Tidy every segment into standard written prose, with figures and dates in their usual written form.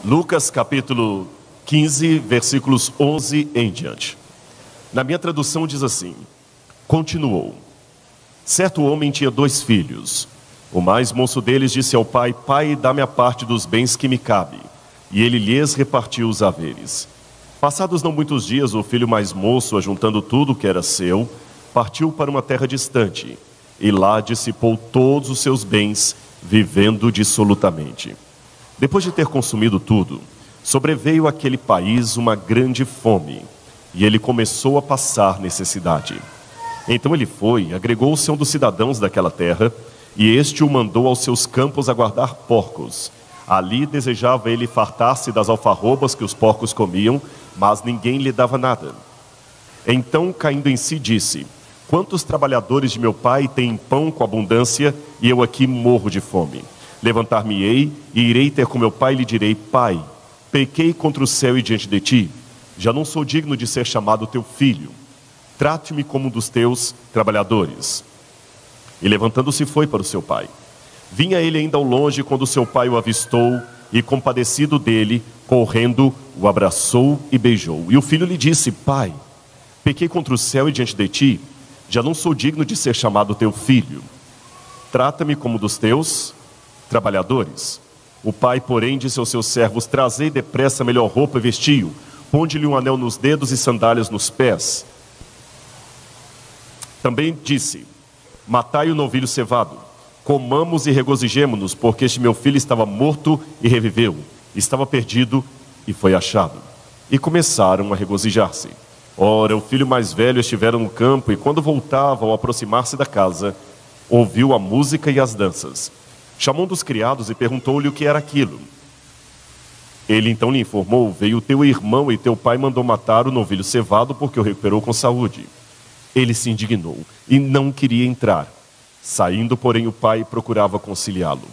Lucas capítulo 15, versículos 11 em diante. Na minha tradução diz assim: continuou. Certo homem tinha 2 filhos. O mais moço deles disse ao pai: Pai, dá-me a parte dos bens que me cabe. E ele lhes repartiu os haveres. Passados não muitos dias, o filho mais moço, ajuntando tudo que era seu, partiu para uma terra distante, e lá dissipou todos os seus bens, vivendo dissolutamente. Depois de ter consumido tudo, sobreveio àquele país uma grande fome, e ele começou a passar necessidade. Então ele foi, agregou-se a um dos cidadãos daquela terra, e este o mandou aos seus campos a guardar porcos. Ali desejava ele fartar-se das alfarrobas que os porcos comiam, mas ninguém lhe dava nada. Então, caindo em si, disse: Quantos trabalhadores de meu pai têm pão com abundância, e eu aqui morro de fome? Levantar-me-ei e irei ter com meu pai e lhe direi: Pai, pequei contra o céu e diante de ti, já não sou digno de ser chamado teu filho. Trate-me como um dos teus trabalhadores. E levantando-se foi para o seu pai. Vinha ele ainda ao longe quando seu pai o avistou, e compadecido dele, correndo, o abraçou e beijou. E o filho lhe disse: Pai, pequei contra o céu e diante de ti, já não sou digno de ser chamado teu filho. Trata-me como um dos teus trabalhadores. O pai, porém, disse aos seus servos: Trazei depressa a melhor roupa e vestiu, ponde-lhe um anel nos dedos e sandálias nos pés. Também disse: Matai o novilho cevado, comamos e regozijemo-nos, porque este meu filho estava morto e reviveu, estava perdido e foi achado. E começaram a regozijar-se. Ora, o filho mais velho estivera no campo, e quando voltava, ao aproximar-se da casa, ouviu a música e as danças. Chamou um dos criados e perguntou-lhe o que era aquilo. Ele então lhe informou: Veio teu irmão e teu pai mandou matar o novilho cevado, porque o recuperou com saúde. Ele se indignou e não queria entrar. Saindo, porém, o pai procurava conciliá-lo.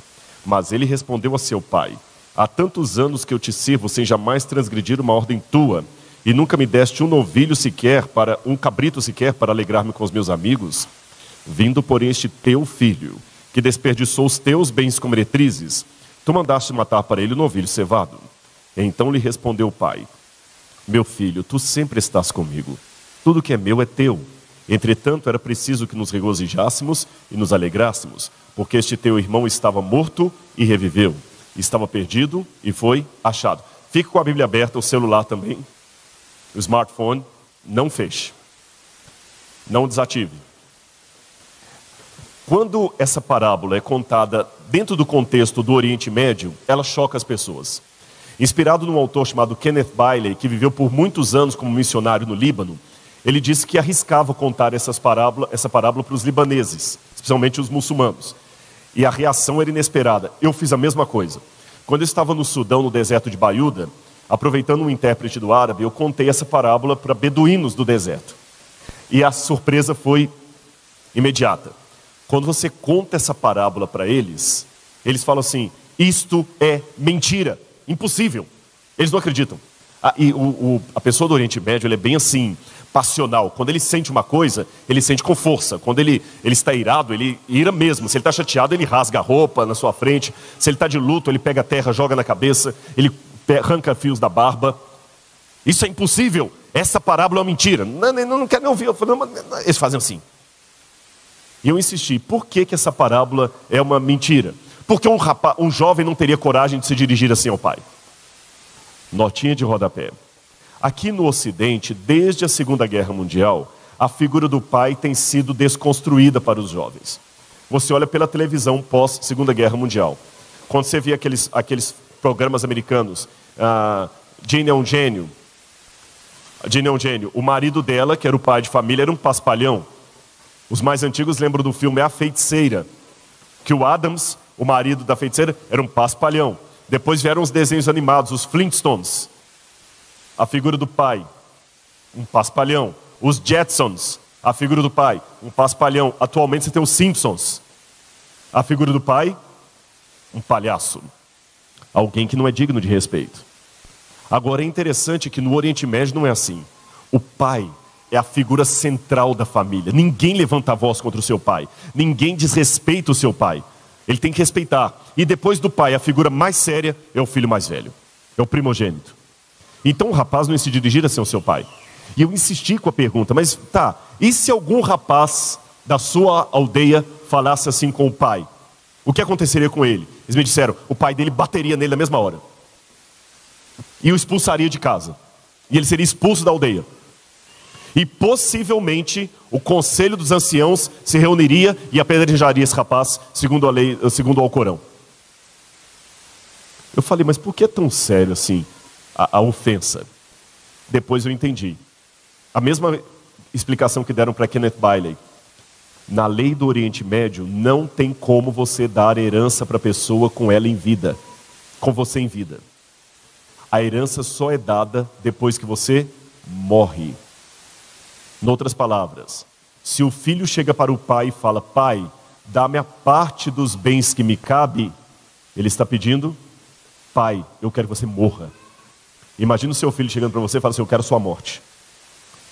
Mas ele respondeu a seu pai: Há tantos anos que eu te sirvo sem jamais transgredir uma ordem tua, e nunca me deste um novilho sequer, um cabrito sequer, para alegrar-me com os meus amigos. Vindo, porém, este teu filho, que desperdiçou os teus bens com meretrizes, tu mandaste matar para ele o novilho cevado. Então lhe respondeu o pai: Meu filho, tu sempre estás comigo. Tudo que é meu é teu. Entretanto, era preciso que nos regozijássemos e nos alegrássemos, porque este teu irmão estava morto e reviveu, estava perdido e foi achado. Fique com a Bíblia aberta, o celular também, o smartphone, não feche, não desative. Quando essa parábola é contada dentro do contexto do Oriente Médio, ela choca as pessoas. Inspirado num autor chamado Kenneth Bailey, que viveu por muitos anos como missionário no Líbano, ele disse que arriscava contar essa parábola para os libaneses, especialmente os muçulmanos. E a reação era inesperada. Eu fiz a mesma coisa. Quando eu estava no Sudão, no deserto de Baiuda, aproveitando um intérprete do árabe, eu contei essa parábola para beduínos do deserto. E a surpresa foi imediata. Quando você conta essa parábola para eles, eles falam assim: isto é mentira, impossível. Eles não acreditam. A pessoa do Oriente Médio, ele é bem assim, passional. Quando ele sente uma coisa, ele sente com força. Quando ele está irado, ele ira mesmo. Se ele está chateado, ele rasga a roupa na sua frente. Se ele está de luto, ele pega a terra, joga na cabeça, ele arranca fios da barba. Isso é impossível. Essa parábola é uma mentira. Não quero nem ouvir. Eu falei, não, eles fazem assim. E eu insisti: por que essa parábola é uma mentira? Porque um jovem não teria coragem de se dirigir assim ao pai. Notinha de rodapé. Aqui no Ocidente, desde a Segunda Guerra Mundial, a figura do pai tem sido desconstruída para os jovens. Você olha pela televisão pós-Segunda Guerra Mundial. Quando você vê aqueles programas americanos, Jane é um gênio. Jane é um gênio. O marido dela, que era o pai de família, era um paspalhão. Os mais antigos lembram do filme A Feiticeira, que o Adams, o marido da feiticeira, era um paspalhão. Depois vieram os desenhos animados, os Flintstones. A figura do pai, um paspalhão. Os Jetsons, a figura do pai, um paspalhão. Atualmente você tem os Simpsons. A figura do pai, um palhaço. Alguém que não é digno de respeito. Agora é interessante que no Oriente Médio não é assim. O pai é a figura central da família. Ninguém levanta a voz contra o seu pai. Ninguém desrespeita o seu pai. Ele tem que respeitar. E depois do pai, a figura mais séria é o filho mais velho. É o primogênito. Então o rapaz não ia se dirigir assim ao seu pai. E eu insisti com a pergunta, mas tá, e se algum rapaz da sua aldeia falasse assim com o pai? O que aconteceria com ele? Eles me disseram, o pai dele bateria nele na mesma hora. E o expulsaria de casa. E ele seria expulso da aldeia. E possivelmente o conselho dos anciãos se reuniria e apedrejaria esse rapaz, segundo a lei, segundo o Alcorão. Eu falei, mas por que é tão sério assim a ofensa? Depois eu entendi. A mesma explicação que deram para Kenneth Bailey. Na lei do Oriente Médio, não tem como você dar herança para a pessoa com ela em vida, com você em vida. A herança só é dada depois que você morre. Em outras palavras, se o filho chega para o pai e fala, pai, dá-me a parte dos bens que me cabe, ele está pedindo, pai, eu quero que você morra. Imagina o seu filho chegando para você e fala assim, eu quero sua morte.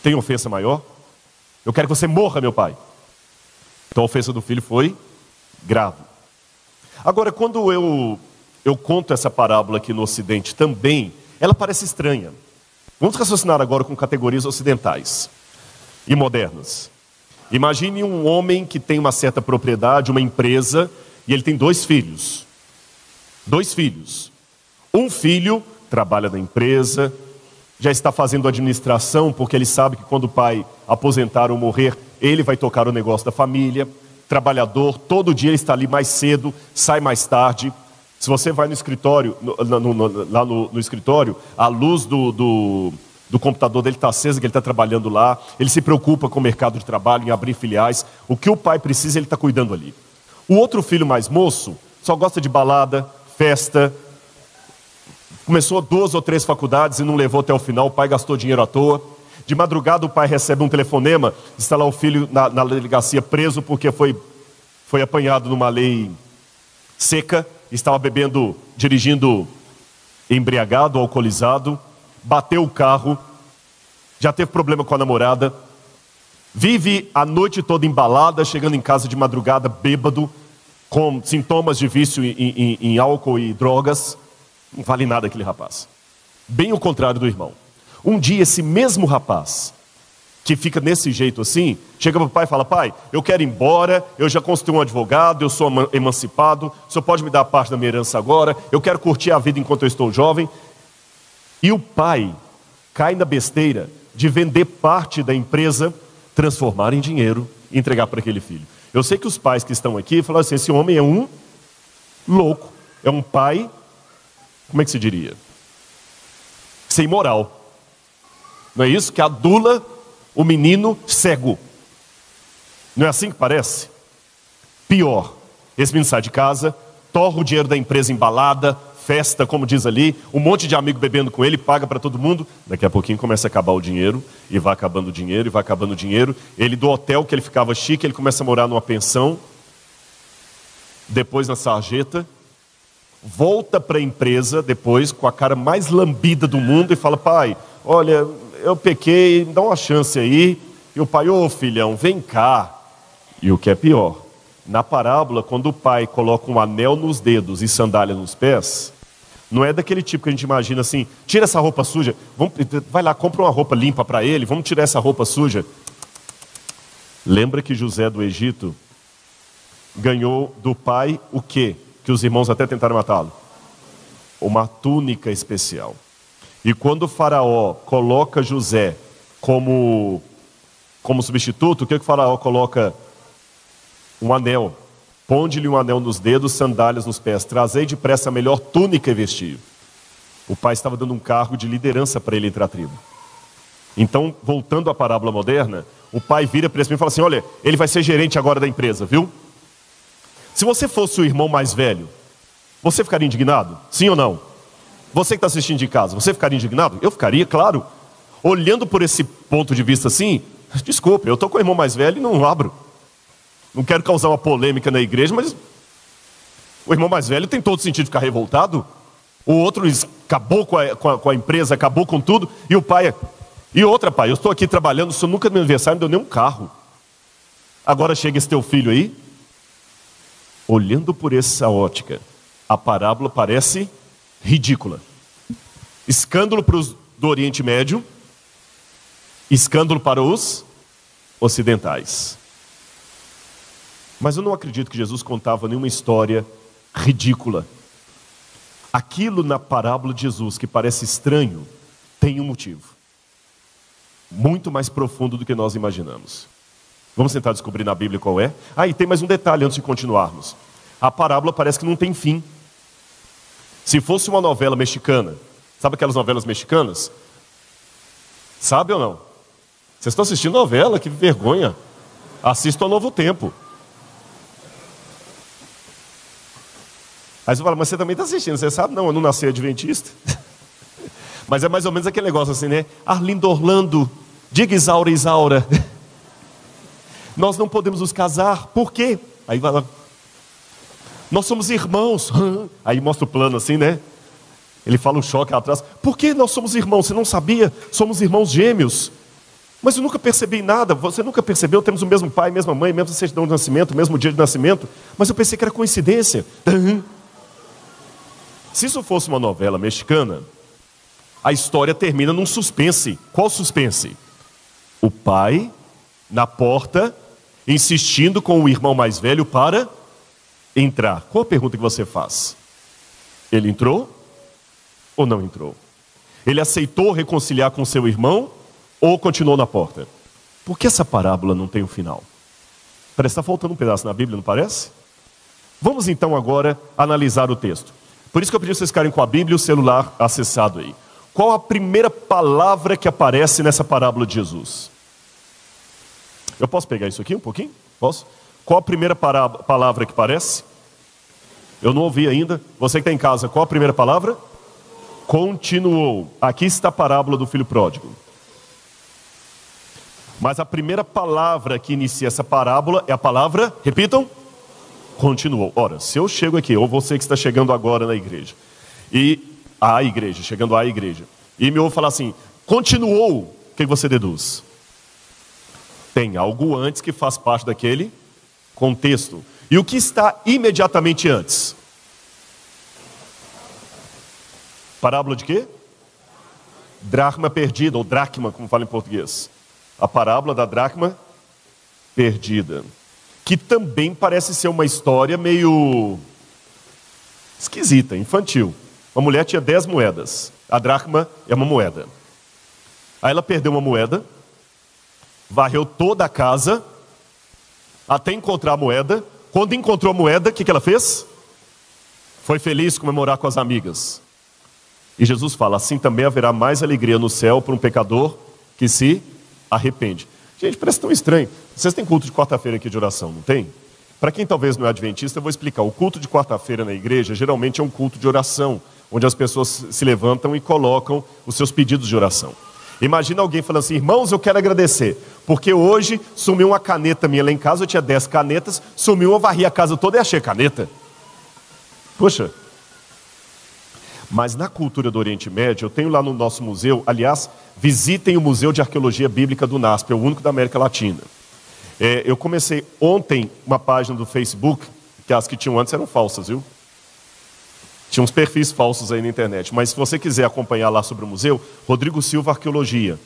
Tem ofensa maior? Eu quero que você morra, meu pai. Então a ofensa do filho foi grave. Agora, quando eu conto essa parábola aqui no Ocidente também, ela parece estranha. Vamos raciocinar agora com categorias ocidentais e modernas. Imagine um homem que tem uma certa propriedade, uma empresa, e ele tem 2 filhos. 2 filhos. Um filho trabalha na empresa, já está fazendo administração, porque ele sabe que quando o pai aposentar ou morrer, ele vai tocar o negócio da família. Trabalhador, todo dia ele está ali mais cedo, sai mais tarde. Se você vai no escritório, lá no escritório, a luz do computador dele está acesa, que ele está trabalhando lá. Ele se preocupa com o mercado de trabalho, em abrir filiais. O que o pai precisa, ele está cuidando ali. O outro filho mais moço só gosta de balada, festa. Começou 2 ou 3 faculdades e não levou até o final, o pai gastou dinheiro à toa. De madrugada o pai recebe um telefonema, está lá o filho na delegacia preso porque foi apanhado numa lei seca, estava bebendo, dirigindo embriagado, alcoolizado, bateu o carro, já teve problema com a namorada, vive a noite toda embalada, chegando em casa de madrugada bêbado, com sintomas de vício em álcool e drogas. Não vale nada aquele rapaz. Bem o contrário do irmão. Um dia esse mesmo rapaz, que fica desse jeito assim, chega para o pai e fala, pai, eu quero ir embora, eu já constituí um advogado, eu sou emancipado, o senhor pode me dar parte da minha herança agora, eu quero curtir a vida enquanto eu estou jovem. E o pai cai na besteira de vender parte da empresa, transformar em dinheiro e entregar para aquele filho. Eu sei que os pais que estão aqui falam assim, esse homem é um louco, é um pai, como é que se diria? Sem moral. Não é isso? Que adula o menino cego. Não é assim que parece? Pior, esse menino sai de casa, torra o dinheiro da empresa embalada, festa, como diz ali, um monte de amigo bebendo com ele, paga para todo mundo. Daqui a pouquinho começa a acabar o dinheiro, e vai acabando o dinheiro, e vai acabando o dinheiro. Ele do hotel que ele ficava chique, ele começa a morar numa pensão, depois na sarjeta, volta para a empresa depois com a cara mais lambida do mundo e fala, pai, olha, eu pequei, dá uma chance aí. E o pai, ô filhão, vem cá. E o que é pior, na parábola, quando o pai coloca um anel nos dedos e sandália nos pés, não é daquele tipo que a gente imagina assim, tira essa roupa suja, vai lá, compra uma roupa limpa para ele, vamos tirar essa roupa suja. Lembra que José do Egito ganhou do pai o quê? Que os irmãos até tentaram matá-lo? Uma túnica especial. E quando o faraó coloca José como substituto, o que o faraó coloca? Um anel. Ponde-lhe um anel nos dedos, sandálias nos pés. Trazei depressa a melhor túnica e vestir. O pai estava dando um cargo de liderança para ele entre a tribo. Então, voltando à parábola moderna, o pai vira para esse menino e fala assim, olha, ele vai ser gerente agora da empresa, viu? Se você fosse o irmão mais velho, você ficaria indignado? Sim ou não? Você que está assistindo de casa, você ficaria indignado? Eu ficaria, claro. Olhando por esse ponto de vista assim, desculpe, eu estou com o irmão mais velho e não abro. Não quero causar uma polêmica na igreja, mas o irmão mais velho tem todo sentido de ficar revoltado. O outro acabou com a empresa, acabou com tudo. E o pai, e outra pai, eu estou aqui trabalhando, o senhor nunca no meu aniversário me deu nem um carro. Agora chega esse teu filho aí. Olhando por essa ótica, a parábola parece ridícula. Escândalo para os do Oriente Médio, escândalo para os ocidentais. Mas eu não acredito que Jesus contava nenhuma história ridícula. Aquilo na parábola de Jesus que parece estranho, tem um motivo. Muito mais profundo do que nós imaginamos. Vamos tentar descobrir na Bíblia qual é? E tem mais um detalhe antes de continuarmos. A parábola parece que não tem fim. Se fosse uma novela mexicana, sabe aquelas novelas mexicanas? Sabe ou não? Vocês estão assistindo novela? Que vergonha. Assistam ao Novo Tempo. Aí você fala, mas você também está assistindo, você sabe? Não, eu não nasci adventista. Mas é mais ou menos aquele negócio assim, né? Arlindo Orlando, diga Isaura, Isaura. Nós não podemos nos casar, por quê? Aí vai lá. Nós somos irmãos. Aí mostra o plano assim, né? Ele fala um choque lá atrás. Por que nós somos irmãos? Você não sabia? Somos irmãos gêmeos. Mas eu nunca percebi nada. Você nunca percebeu? Temos o mesmo pai, mesma mãe, mesma certidão de nascimento, mesmo dia de nascimento. Mas eu pensei que era coincidência. Se isso fosse uma novela mexicana, a história termina num suspense. Qual suspense? O pai na porta, insistindo com o irmão mais velho para entrar. Qual a pergunta que você faz? Ele entrou ou não entrou? Ele aceitou reconciliar com seu irmão ou continuou na porta? Por que essa parábola não tem um final? Parece que está faltando um pedaço na Bíblia, não parece? Vamos então agora analisar o texto. Por isso que eu pedi para vocês ficarem com a Bíblia e o celular acessado aí. Qual a primeira palavra que aparece nessa parábola de Jesus? Eu posso pegar isso aqui um pouquinho? Posso? Qual a primeira palavra que aparece? Eu não ouvi ainda. Você que está em casa, qual a primeira palavra? Continuou. Aqui está a parábola do filho pródigo. Mas a primeira palavra que inicia essa parábola é a palavra, repitam, continuou. Ora, se eu chego aqui, ou você que está chegando agora na igreja, chegando à igreja, e me ouve falar assim, continuou, o que você deduz? Tem algo antes que faz parte daquele contexto. E o que está imediatamente antes? Parábola de quê? Dracma perdida, ou dracma, como fala em português. A parábola da dracma perdida. Que também parece ser uma história meio esquisita, infantil. Uma mulher tinha 10 moedas. A dracma é uma moeda. Aí ela perdeu uma moeda, varreu toda a casa, até encontrar a moeda. Quando encontrou a moeda, o que ela fez? Foi feliz comemorar com as amigas. E Jesus fala, assim também haverá mais alegria no céu para um pecador que se arrepende. Gente, parece tão estranho. Vocês têm culto de quarta-feira aqui de oração, não tem? Para quem talvez não é adventista, eu vou explicar. O culto de quarta-feira na igreja, geralmente é um culto de oração, onde as pessoas se levantam e colocam os seus pedidos de oração. Imagina alguém falando assim, irmãos, eu quero agradecer, porque hoje sumiu uma caneta minha lá em casa, eu tinha 10 canetas, sumiu, eu varri a casa toda e achei caneta. Poxa. Mas na cultura do Oriente Médio, eu tenho lá no nosso museu, aliás, visitem o Museu de Arqueologia Bíblica do NASP, é o único da América Latina. Eu comecei ontem uma página do Facebook, que as que tinham antes eram falsas, viu? Tinha uns perfis falsos aí na internet, mas se você quiser acompanhar lá sobre o museu, Rodrigo Silva Arqueologia.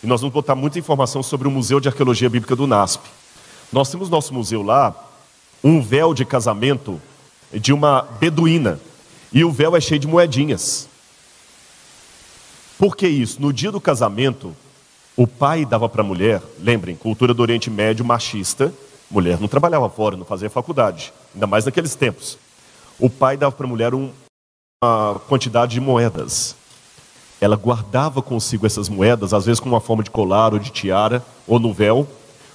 E nós vamos botar muita informação sobre o Museu de Arqueologia Bíblica do NASP. Nós temos no nosso museu lá, um véu de casamento de uma beduína. E o véu é cheio de moedinhas. Por que isso? No dia do casamento, o pai dava para a mulher, lembrem, cultura do Oriente Médio machista, mulher não trabalhava fora, não fazia faculdade, ainda mais naqueles tempos. O pai dava para a mulher uma quantidade de moedas. Ela guardava consigo essas moedas, às vezes com uma forma de colar ou de tiara, ou no véu.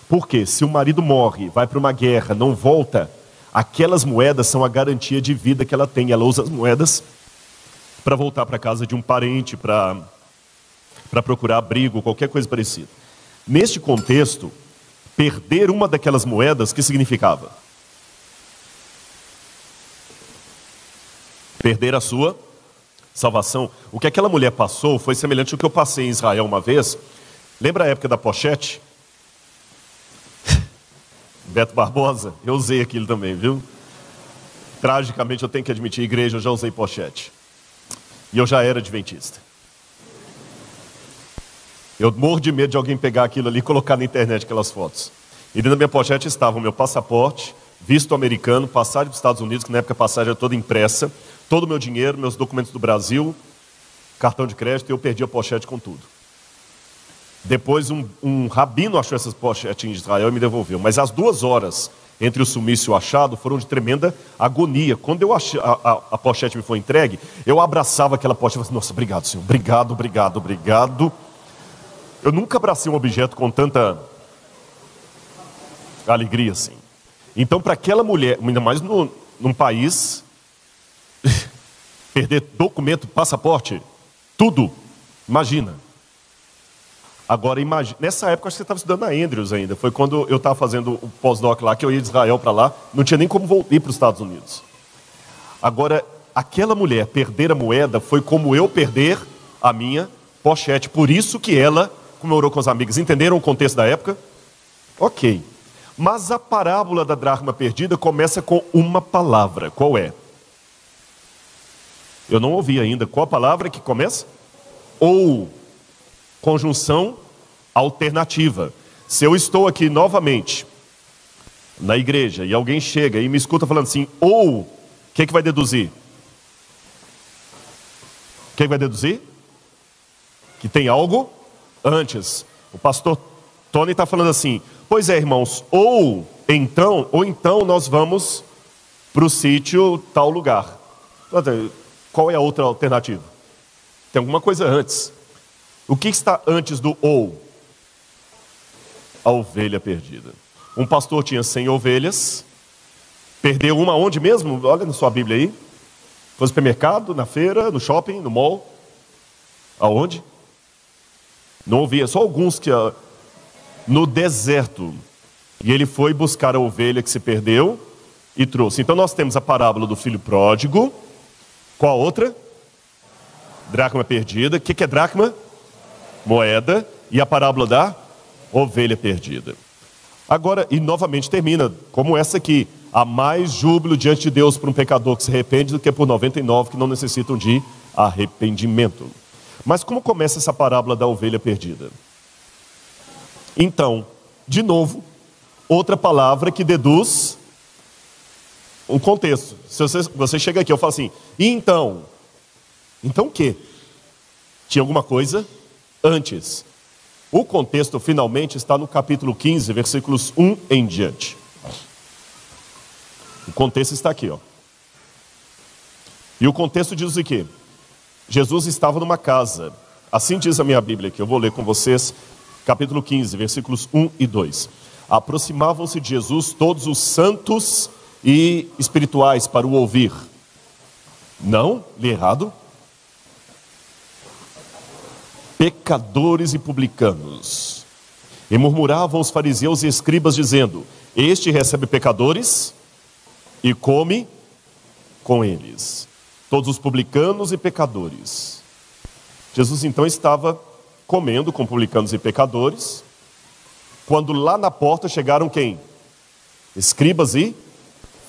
Porque se o marido morre, vai para uma guerra, não volta, aquelas moedas são a garantia de vida que ela tem. Ela usa as moedas para voltar para a casa de um parente, para procurar abrigo, qualquer coisa parecida. Neste contexto, perder uma daquelas moedas, o que significava? Perder a sua salvação. O que aquela mulher passou foi semelhante ao que eu passei em Israel uma vez. Lembra a época da pochete? Beto Barbosa, eu usei aquilo também, viu? Tragicamente, eu tenho que admitir, igreja, eu já usei pochete. E eu já era adventista. Eu morro de medo de alguém pegar aquilo ali e colocar na internet aquelas fotos. E dentro da minha pochete estava o meu passaporte, visto americano, passagem para os Estados Unidos, que na época a passagem era toda impressa, todo o meu dinheiro, meus documentos do Brasil, cartão de crédito, e eu perdi a pochete com tudo. Depois um rabino achou essas pochetes em Israel e me devolveu. Mas as 2 horas entre o sumiço e o achado foram de tremenda agonia. Quando eu achei, a pochete me foi entregue, eu abraçava aquela pochete e falei assim, nossa, obrigado, Senhor, obrigado, obrigado, obrigado. Eu nunca abracei um objeto com tanta alegria assim. Então, para aquela mulher, ainda mais num país, perder documento, passaporte, tudo, imagina. Agora, imagina, nessa época, acho que você estava estudando na Andrews ainda. Foi quando eu estava fazendo o pós-doc lá, que eu ia de Israel para lá, não tinha nem como ir para os Estados Unidos. Agora, aquela mulher perder a moeda foi como eu perder a minha pochete. Por isso que ela comemorou com as amigas. Entenderam o contexto da época? Ok. Mas a parábola da dracma perdida começa com uma palavra. Qual é? Eu não ouvi ainda. Qual a palavra que começa? Ou. Conjunção alternativa. Se eu estou aqui novamente na igreja e alguém chega e me escuta falando assim, ou, o que vai deduzir? O que vai deduzir? Que tem algo antes. O pastor Tony está falando assim, pois é, irmãos, ou então nós vamos para o sítio tal lugar. Qual é a outra alternativa? Tem alguma coisa antes. O que está antes do ou? A ovelha perdida. Um pastor tinha 100 ovelhas, perdeu uma onde mesmo? Olha na sua Bíblia aí. Foi no supermercado, na feira, no shopping, no mall. Aonde? Não ouvia, só alguns que... No deserto. E ele foi buscar a ovelha que se perdeu e trouxe. Então nós temos a parábola do filho pródigo. Qual a outra? Dracma perdida. O que é dracma? Moeda. E a parábola da ovelha perdida. Agora, e novamente termina como essa aqui. Há mais júbilo diante de Deus por um pecador que se arrepende do que por 99 que não necessitam de arrependimento. Mas como começa essa parábola da ovelha perdida? Então, de novo, outra palavra que deduz um contexto. Se você chega aqui, eu falo assim, e então? Então o quê? Tinha alguma coisa antes. O contexto finalmente está no capítulo 15, versículos 1 em diante. O contexto está aqui, ó. E o contexto diz o quê? Jesus estava numa casa. Assim diz a minha Bíblia aqui, eu vou ler com vocês, capítulo 15, versículos 1 e 2. Aproximavam-se de Jesus todos os santos e espirituais para o ouvir. Não, li errado. Pecadores e publicanos. E murmuravam os fariseus e escribas dizendo, este recebe pecadores e come com eles. Todos os publicanos e pecadores. Jesus então estava comendo com publicanos e pecadores, quando lá na porta chegaram quem? Escribas e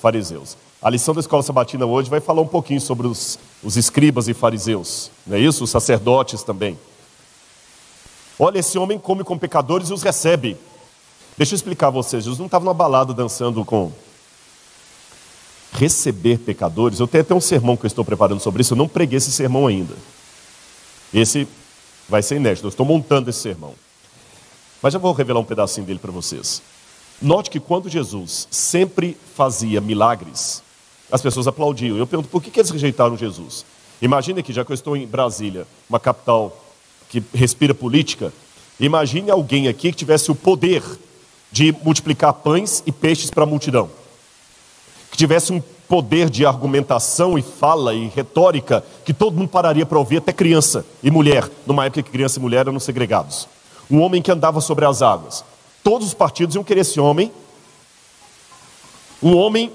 fariseus. A lição da escola sabatina hoje vai falar um pouquinho sobre os escribas e fariseus, não é isso? Os sacerdotes também. Olha, esse homem come com pecadores e os recebe. Deixa eu explicar a vocês, Jesus não estava numa balada dançando com... Receber pecadores, eu tenho até um sermão que eu estou preparando sobre isso, eu não preguei esse sermão ainda. Esse vai ser inédito, eu estou montando esse sermão. Mas já vou revelar um pedacinho dele para vocês. Note que quando Jesus sempre fazia milagres, as pessoas aplaudiam. Eu pergunto, por que eles rejeitaram Jesus? Imagine que, já que eu estou em Brasília, uma capital que respira política, imagine alguém aqui que tivesse o poder de multiplicar pães e peixes para a multidão. Que tivesse um poder de argumentação e fala e retórica que todo mundo pararia para ouvir, até criança e mulher, numa época que criança e mulher eram segregados. Um homem que andava sobre as águas. Todos os partidos iam querer esse homem. Um homem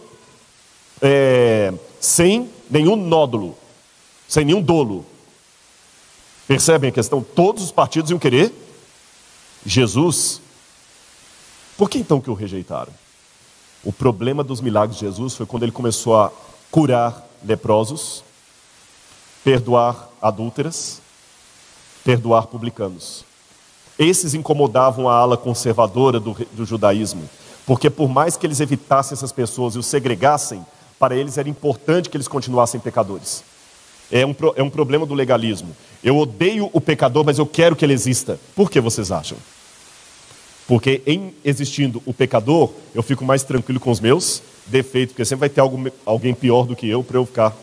sem nenhum nódulo, sem nenhum dolo. Percebem a questão? Todos os partidos iam querer Jesus. Por que então que o rejeitaram? O problema dos milagres de Jesus foi quando ele começou a curar leprosos, perdoar adúlteras, perdoar publicanos. Esses incomodavam a ala conservadora do judaísmo, porque por mais que eles evitassem essas pessoas e os segregassem, para eles era importante que eles continuassem pecadores. É um problema do legalismo. Eu odeio o pecador, mas eu quero que ele exista. Por que vocês acham? Porque em existindo o pecador, eu fico mais tranquilo com os meus defeitos, porque sempre vai ter alguém pior do que eu para eu ficar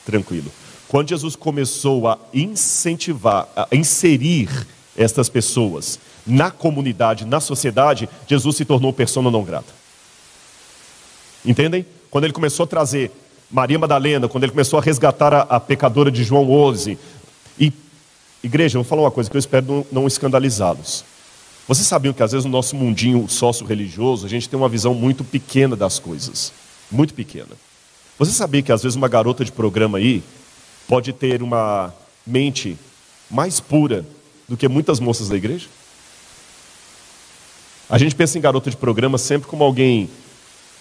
tranquilo. Quando Jesus começou a incentivar, a inserir estas pessoas na comunidade, na sociedade, Jesus se tornou persona não grata. Entendem? Quando ele começou a trazer Maria Madalena, quando ele começou a resgatar a pecadora de João 11. E, igreja, eu vou falar uma coisa que eu espero não escandalizá-los. Vocês sabiam que às vezes no nosso mundinho sócio-religioso, a gente tem uma visão muito pequena das coisas. Muito pequena. Você sabia que às vezes uma garota de programa aí pode ter uma mente mais pura do que muitas moças da igreja? A gente pensa em garota de programa sempre como alguém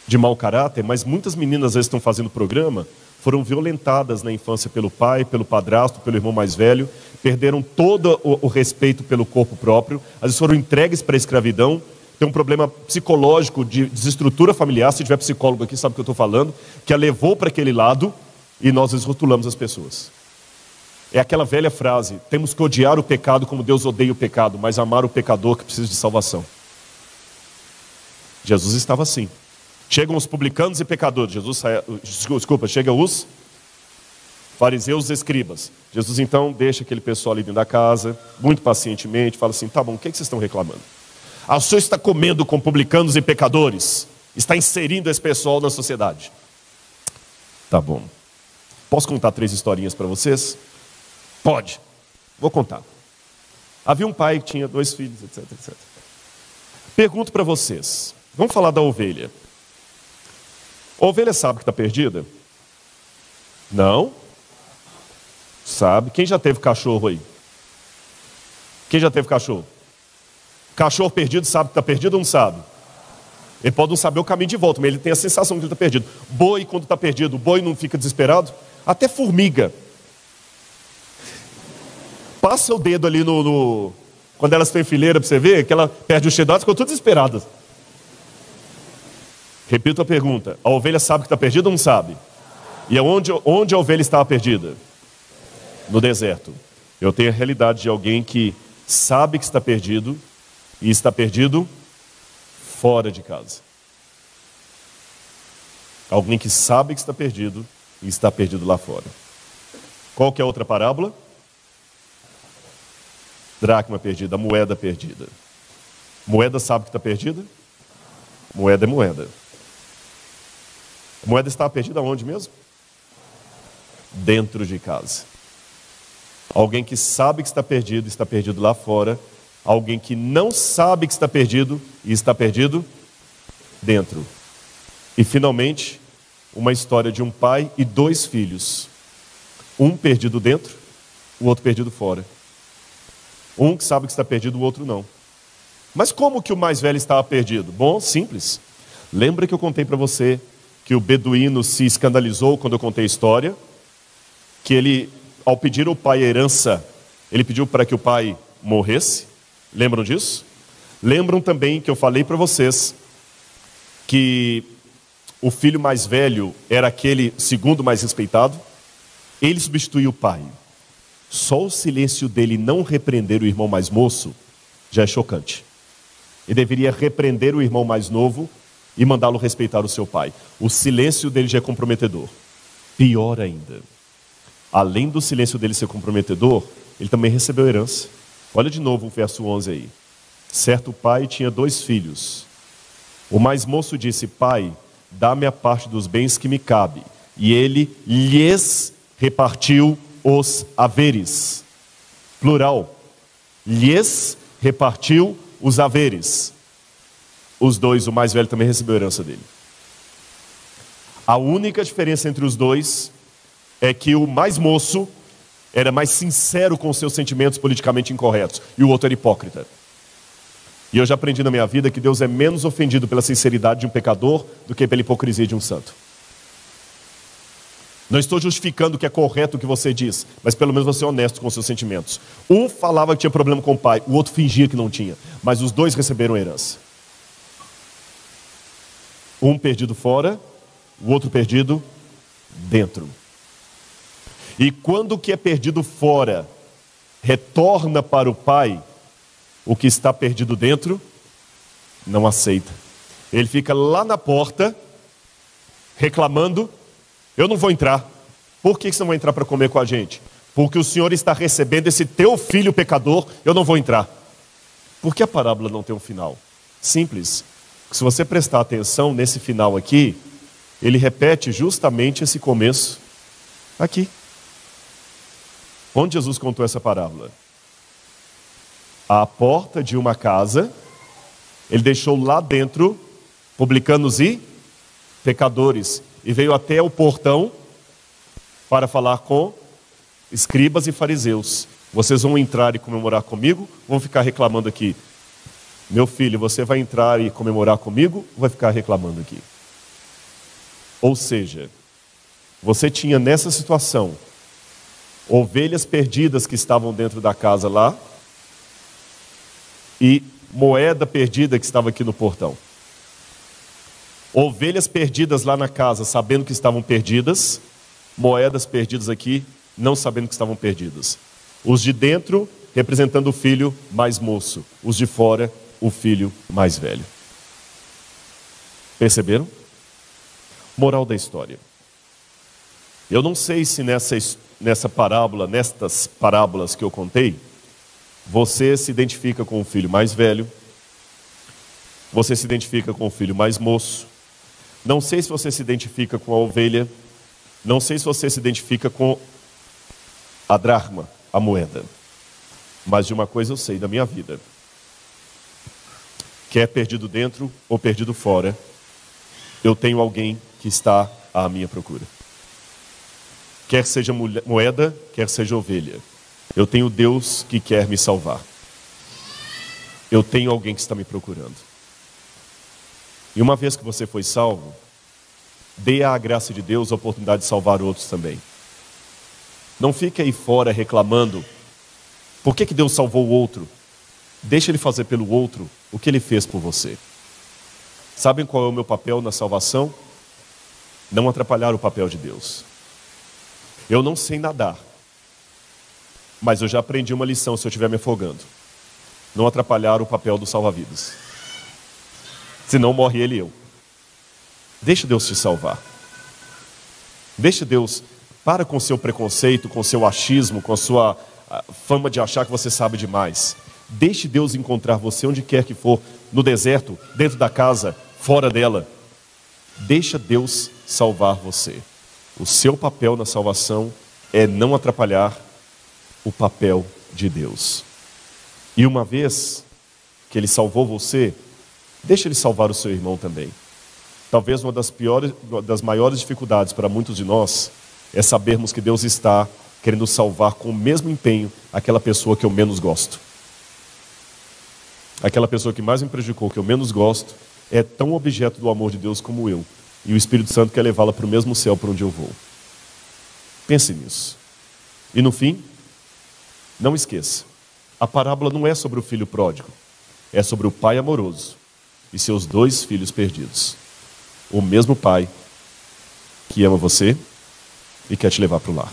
de mau caráter, mas muitas meninas às vezes estão fazendo programa, foram violentadas na infância pelo pai, pelo padrasto, pelo irmão mais velho, perderam todo o respeito pelo corpo próprio, às vezes foram entregues para a escravidão, tem um problema psicológico de desestrutura familiar, se tiver psicólogo aqui sabe o que eu estou falando, que a levou para aquele lado e nós desrotulamos as pessoas. É aquela velha frase, temos que odiar o pecado como Deus odeia o pecado, mas amar o pecador que precisa de salvação. Jesus estava assim. Chegam os publicanos e pecadores, chegam os fariseus e escribas. Jesus então deixa aquele pessoal ali dentro da casa, muito pacientemente, fala assim, tá bom, o que vocês estão reclamando? Ah, o senhor está comendo com publicanos e pecadores, está inserindo esse pessoal na sociedade. Tá bom. Posso contar 3 historinhas para vocês? Pode. Vou contar. Havia um pai que tinha 2 filhos, etc, etc. Pergunto para vocês, vamos falar da ovelha. A ovelha sabe que está perdida? Não? Sabe. Quem já teve cachorro aí? Quem já teve cachorro? Cachorro perdido sabe que está perdido ou não sabe? Ele pode não saber o caminho de volta, mas ele tem a sensação de que ele está perdido. Boi, quando está perdido, o boi não fica desesperado? Até formiga. Passa o dedo ali quando elas estão em fileira para você ver, que ela perde o cheiro, ficam todas desesperadas. Repito a pergunta, a ovelha sabe que está perdida ou não sabe? E onde a ovelha estava perdida? No deserto. Eu tenho a realidade de alguém que sabe que está perdido e está perdido fora de casa. Alguém que sabe que está perdido e está perdido lá fora. Qual que é a outra parábola? Dracma perdida, a moeda perdida. Moeda sabe que está perdida? Moeda é moeda. A moeda estava perdida onde mesmo? Dentro de casa. Alguém que sabe que está perdido lá fora. Alguém que não sabe que está perdido e está perdido dentro. E finalmente, uma história de um pai e 2 filhos. Um perdido dentro, o outro perdido fora. Um que sabe que está perdido, o outro não. Mas como que o mais velho estava perdido? Bom, simples. Lembra que eu contei para você que o beduíno se escandalizou quando eu contei a história? Que ele, ao pedir ao pai a herança, ele pediu para que o pai morresse? Lembram disso? Lembram também que eu falei para vocês que o filho mais velho era aquele segundo mais respeitado? Ele substituiu o pai. Só o silêncio dele não repreender o irmão mais moço já é chocante. Ele deveria repreender o irmão mais novo e mandá-lo respeitar o seu pai. O silêncio dele já é comprometedor. Pior ainda, além do silêncio dele ser comprometedor, ele também recebeu herança. Olha de novo o verso 11 aí. Certo pai tinha 2 filhos. O mais moço disse, pai, dá-me a parte dos bens que me cabe. E ele lhes repartiu os haveres. Plural. Lhes repartiu os haveres. Os 2, o mais velho também recebeu a herança dele. A única diferença entre os 2 é que o mais moço era mais sincero com os seus sentimentos politicamente incorretos, e o outro era hipócrita. E eu já aprendi na minha vida que Deus é menos ofendido pela sinceridade de um pecador do que pela hipocrisia de um santo. Não estou justificando que é correto o que você diz, mas pelo menos você é honesto com os seus sentimentos. Um falava que tinha problema com o pai, o outro fingia que não tinha, mas os dois receberam a herança. Um perdido fora, o outro perdido dentro. E quando o que é perdido fora retorna para o pai, o que está perdido dentro não aceita. Ele fica lá na porta reclamando: eu não vou entrar. Por que você não vai entrar para comer com a gente? Porque o Senhor está recebendo esse teu filho pecador, eu não vou entrar. Por que a parábola não tem um final? Simples. Se você prestar atenção nesse final aqui, ele repete justamente esse começo aqui. Onde Jesus contou essa parábola? À porta de uma casa, ele deixou lá dentro publicanos e pecadores, e veio até o portão para falar com escribas e fariseus. Vocês vão entrar e comemorar comigo, vão ficar reclamando aqui. Meu filho, você vai entrar e comemorar comigo, ou vai ficar reclamando aqui? Ou seja, você tinha nessa situação ovelhas perdidas que estavam dentro da casa lá e moeda perdida que estava aqui no portão. Ovelhas perdidas lá na casa, sabendo que estavam perdidas, moedas perdidas aqui, não sabendo que estavam perdidas. Os de dentro representando o filho mais moço, os de fora, o filho mais velho. Perceberam? Moral da história. Eu não sei se nessa parábola, nestas parábolas que eu contei, você se identifica com o filho mais velho, você se identifica com o filho mais moço, não sei se você se identifica com a ovelha, não sei se você se identifica com a dracma, a moeda. Mas de uma coisa eu sei da minha vida: quer perdido dentro ou perdido fora, eu tenho alguém que está à minha procura. Quer seja moeda, quer seja ovelha, eu tenho Deus que quer me salvar. Eu tenho alguém que está me procurando. E uma vez que você foi salvo, dê à graça de Deus a oportunidade de salvar outros também. Não fique aí fora reclamando: por que Deus salvou o outro? Deixa Ele fazer pelo outro o que Ele fez por você. Sabem qual é o meu papel na salvação? Não atrapalhar o papel de Deus. Eu não sei nadar, mas eu já aprendi uma lição se eu estiver me afogando: não atrapalhar o papel do salva-vidas. Senão morre ele e eu. Deixa Deus te salvar. Deixa Deus, para com seu preconceito, com seu achismo, com a sua fama de achar que você sabe demais. Deixe Deus encontrar você onde quer que for, no deserto, dentro da casa, fora dela. Deixa Deus salvar você. O seu papel na salvação é não atrapalhar o papel de Deus. E uma vez que Ele salvou você, deixa Ele salvar o seu irmão também. Talvez uma das maiores dificuldades para muitos de nós é sabermos que Deus está querendo salvar com o mesmo empenho aquela pessoa que eu menos gosto. Aquela pessoa que mais me prejudicou, que eu menos gosto, é tão objeto do amor de Deus como eu. E o Espírito Santo quer levá-la para o mesmo céu para onde eu vou. Pense nisso. E no fim, não esqueça: a parábola não é sobre o filho pródigo, é sobre o pai amoroso e seus 2 filhos perdidos. O mesmo pai que ama você e quer te levar para o lar.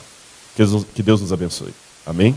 Que Deus nos abençoe. Amém?